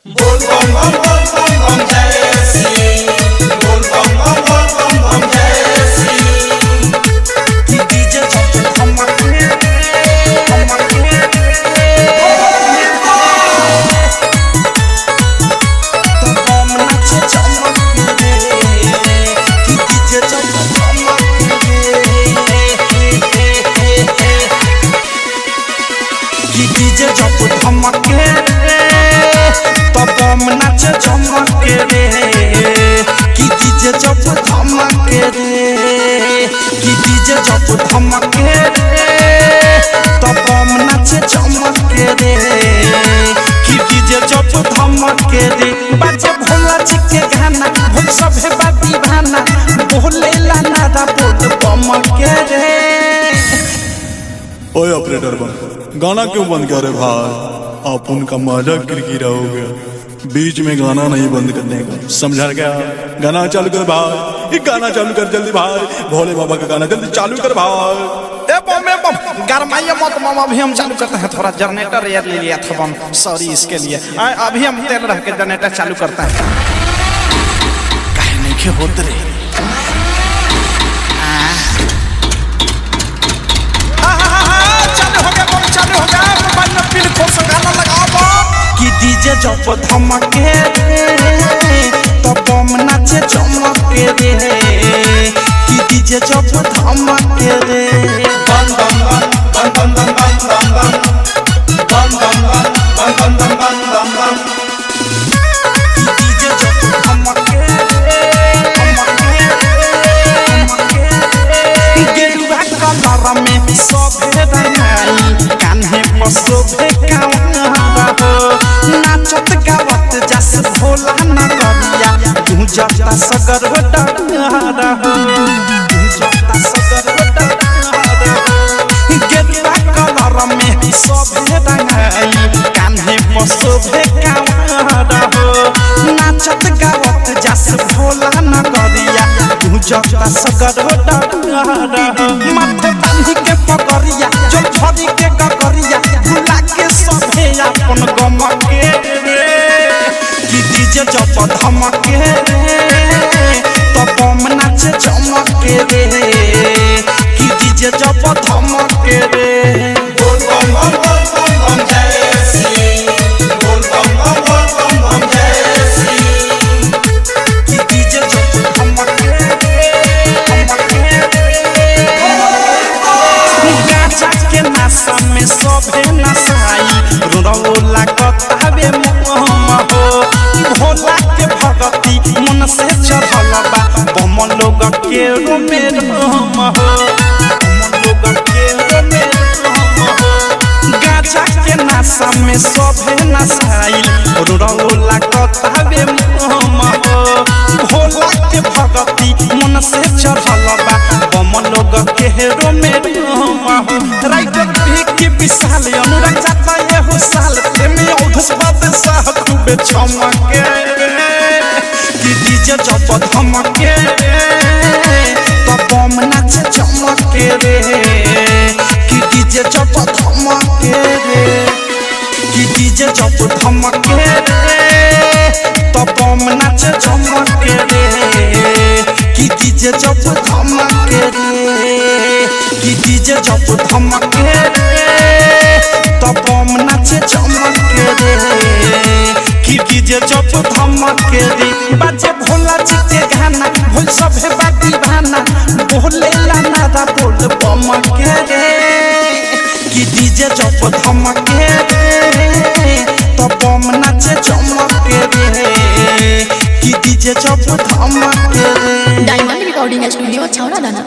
बोल बम बम बम बम बम जय श्री बोल बम बम बम बम बम जय श्री डीजे चौक हमके तो बम नाचे चमके कि डीजे चौक कि डीजे चौक धमके तो बम नाचे चमके रे कि डीजे चौक धमके रे कि डीजे चौक धमके तो बम नाचे चमके रे कि डीजे चौक धमके रे बाजे भोला जी के गाना भूल सभे बाती भाना बोले ला नारा बोल बम के रे। ओए ऑपरेटर गाना क्यों बंद कर रहे भाई? आप उनका मजाक किरकिरा हो गया, बीच में गाना नहीं बंद करने का, समझा क्या? गाना चालू कर भाई, ये गाना चालू कर जल्दी भाई, भोले बाबा का गाना जल्दी चालू कर भाई। गरमाइए मत मामा, अभी हम चालू करते हैं। थोड़ा जनरेटर एयर ले लिया था हम, सॉरी इसके लिए। अभी हम तेल रह के जनरेटर चालू करते हैं। काहे नहीं के होत रे कि डीजे जब धमके तो बम नाचे चमके रे कि डीजे जब धमके रे बम बम बम बम बम बम बम बम बम बम बम बम बम बम बम कि डीजे जब धमके गेरुआ कलर में सभे रंगाई कान्हे पर शोभे कावड़ा नाचत गावत जस भोला नगरिया गुंजता सगर डरा गुंजता सगर डरा गेरुआ कलर में सभे रंगाई कान्हे पर शोभे कावड़ा नाचत गावत जस भोला नगरिया गुंजता सगर डरा माथे बांधी के पगरिया जो झड़ी के गगरिया भुला के सभे अपन गम के रे कि डीजे जब धमके तो बम नाचे चमके रे कि डीजे जब धमके रे। बोल बम बम बम बम बम जय श्री बोल बम बम बम बम बम जय श्री कि डीजे जब धमके गाजा के नशा में सभे नशाई रोलो लागत हवे मोह हो भोला के भगती मन से चढ़ल बा बम लोग के रोमे रोम हो बम लोग के रोमे रोम हो गाजा के नशा में सभे नशाई रोलो लागत हवे मोह हो भोला के भगती मन से चढ़ल बा बम लोग के रोमे रोम हो राइटर के विशाल अनुराग जाता ये हो साल प्रेमी औधस बात साह खूबे चमके कि डीजे जब धमके तो बम नाचे चमके रे कि डीजे जब धमके रे कि डीजे जब धमके तो बम नाचे चमके रे कि डीजे जब धमके रे कि डीजे जब धमके तो बम नाचे चमके रे कि डीजे जब धमके रे बाजे भोला जी के गाना भूल सभे बाती भाना बोले ला नारा बोल बम के रे कि डीजे जब धमके तो बम नाचे चमके रे कि डीजे जब धमके रे। डायमंड रिकॉर्डिंग स्टूडियो छावना दाना।